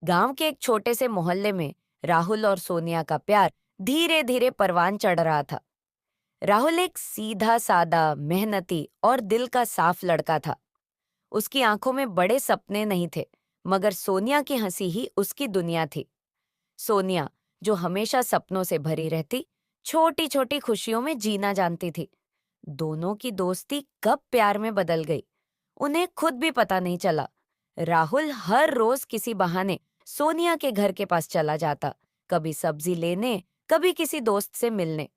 गांव के एक छोटे से मोहल्ले में राहुल और सोनिया का प्यार धीरे धीरे परवान चढ़ रहा था। राहुल एक सीधा सादा, मेहनती और दिल का साफ लड़का था। उसकी आंखों में बड़े सपने नहीं थे, मगर सोनिया की हंसी ही उसकी दुनिया थी। सोनिया, जो हमेशा सपनों से भरी रहती, छोटी छोटी खुशियों में जीना जानती थी। दोनों की दोस्ती कब प्यार में बदल गई, उन्हें खुद भी पता नहीं चला। राहुल हर रोज किसी बहाने सोनिया के घर के पास चला जाता, कभी सब्जी लेने, कभी किसी दोस्त से मिलने।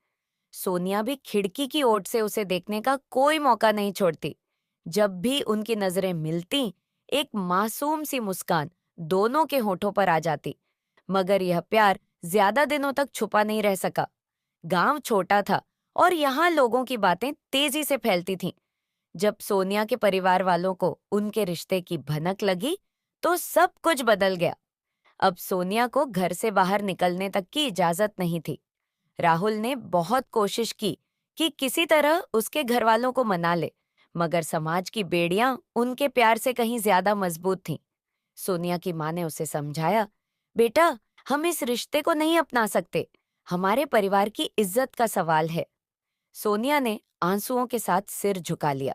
सोनिया भी खिड़की की ओट से उसे देखने का कोई मौका नहीं छोड़ती। जब भी उनकी नजरें मिलती, एक मासूम सी मुस्कान दोनों के होठों पर आ जाती। मगर यह प्यार ज्यादा दिनों तक छुपा नहीं रह सका। गांव छोटा था और यहाँ लोगों की बातें तेजी से फैलती थीं। जब सोनिया के परिवार वालों को उनके रिश्ते की भनक लगी, तो सब कुछ बदल गया। अब सोनिया को घर से बाहर निकलने तक की इजाजत नहीं थी। राहुल ने बहुत कोशिश की कि किसी तरह उसके घर वालों को मना ले, मगर समाज की बेड़ियां उनके प्यार से कहीं ज्यादा मजबूत थीं। सोनिया की माँ ने उसे समझाया, बेटा, हम इस रिश्ते को नहीं अपना सकते। हमारे परिवार की इज्जत का सवाल है। सोनिया ने आंसुओं के साथ सिर झुका लिया।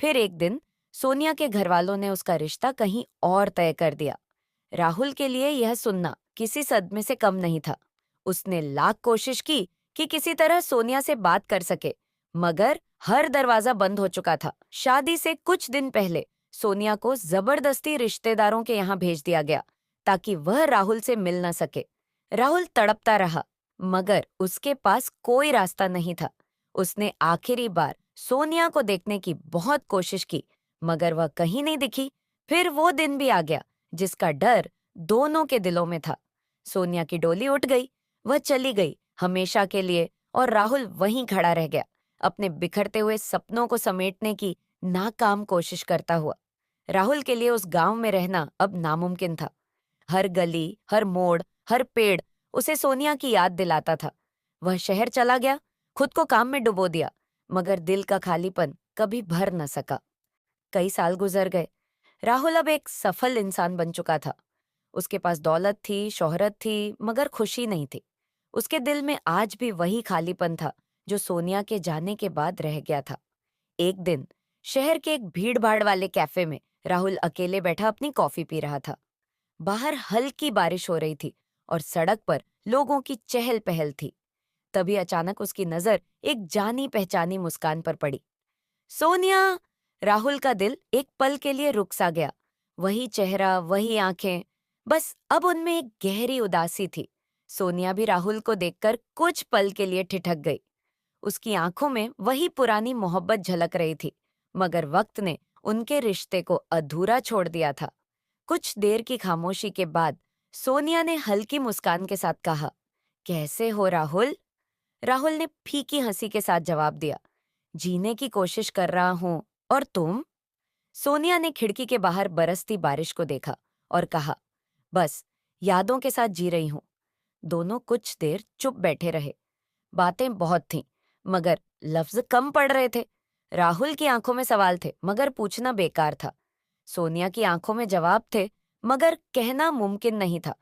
फिर एक दिन सोनिया के घरवालों ने उसका रिश्ता कहीं और तय कर दिया। राहुल के लिए यह सुनना किसी सदमे से कम नहीं था। उसने लाख कोशिश की कि किसी तरह सोनिया से बात कर सके, मगर हर दरवाजा बंद हो चुका था। शादी से कुछ दिन पहले सोनिया को जबरदस्ती रिश्तेदारों के यहाँ भेज दिया गया, ताकि वह राहुल से मिल न सके। राहुल तड़पता रहा, मगर उसके पास कोई रास्ता नहीं था। उसने आखिरी बार सोनिया को देखने की बहुत कोशिश की, मगर वह कहीं नहीं दिखी। फिर वो दिन भी आ गया जिसका डर दोनों के दिलों में था। सोनिया की डोली उठ गई, वह चली गई हमेशा के लिए, और राहुल वहीं खड़ा रह गया, अपने बिखरते हुए सपनों को समेटने की नाकाम कोशिश करता हुआ। राहुल के लिए उस गांव में रहना अब नामुमकिन था। हर गली, हर मोड़, हर पेड़ उसे सोनिया की याद दिलाता था। वह शहर चला गया, खुद को काम में डुबो दिया, मगर दिल का खालीपन कभी भर न सका। कई साल गुजर गए। राहुल अब एक सफल इंसान बन चुका था। उसके पास दौलत थी, शोहरत थी, मगर खुशी नहीं थी। उसके दिल में आज भी वही खालीपन था जो सोनिया के जाने के बाद रह गया था। एक दिन शहर के एक भीड़-भाड़ वाले कैफे में राहुल अकेले बैठा अपनी कॉफी पी रहा था। बाहर हल्की बारिश हो रही थी और सड़क पर लोगों की चहल पहल थी। तभी अचानक उसकी नजर एक जानी पहचानी मुस्कान पर पड़ी। सोनिया! राहुल का दिल एक पल के लिए रुक सा गया। वही चेहरा, वही आंखें, बस अब उनमें एक गहरी उदासी थी। सोनिया भी राहुल को देखकर कुछ पल के लिए ठिठक गई। उसकी आंखों में वही पुरानी मोहब्बत झलक रही थी, मगर वक्त ने उनके रिश्ते को अधूरा छोड़ दिया था। कुछ देर की खामोशी के बाद सोनिया ने हल्की मुस्कान के साथ कहा, कैसे हो राहुल? राहुल ने फीकी हंसी के साथ जवाब दिया, जीने की कोशिश कर रहा हूं, और तुम? सोनिया ने खिड़की के बाहर बरसती बारिश को देखा और कहा, बस यादों के साथ जी रही हूं। दोनों कुछ देर चुप बैठे रहे। बातें बहुत थीं, मगर लफ्ज कम पड़ रहे थे। राहुल की आंखों में सवाल थे, मगर पूछना बेकार था। सोनिया की आंखों में जवाब थे, मगर कहना मुमकिन नहीं था।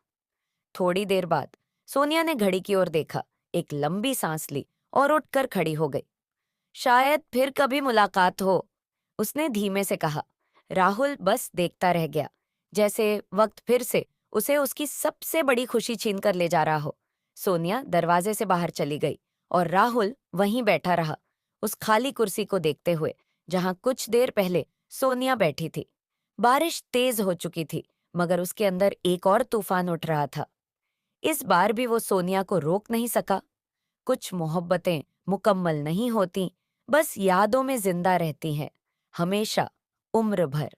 थोड़ी देर बाद सोनिया ने घड़ी की ओर देखा, एक लंबी सांस ली और उठकर खड़ी हो गई। शायद फिर कभी मुलाकात हो, उसने धीमे से कहा। राहुल बस देखता रह गया, जैसे वक्त फिर से उसे उसकी सबसे बड़ी खुशी छीन कर ले जा रहा हो। सोनिया दरवाजे से बाहर चली गई और राहुल वहीं बैठा रहा, उस खाली कुर्सी को देखते हुए जहां कुछ देर पहले सोनिया बैठी थी। बारिश तेज हो चुकी थी, मगर उसके अंदर एक और तूफान उठ रहा था। इस बार भी वो सोनिया को रोक नहीं सका। कुछ मोहब्बतें मुकम्मल नहीं होती, बस यादों में जिंदा रहती हैं, हमेशा, उम्र भर।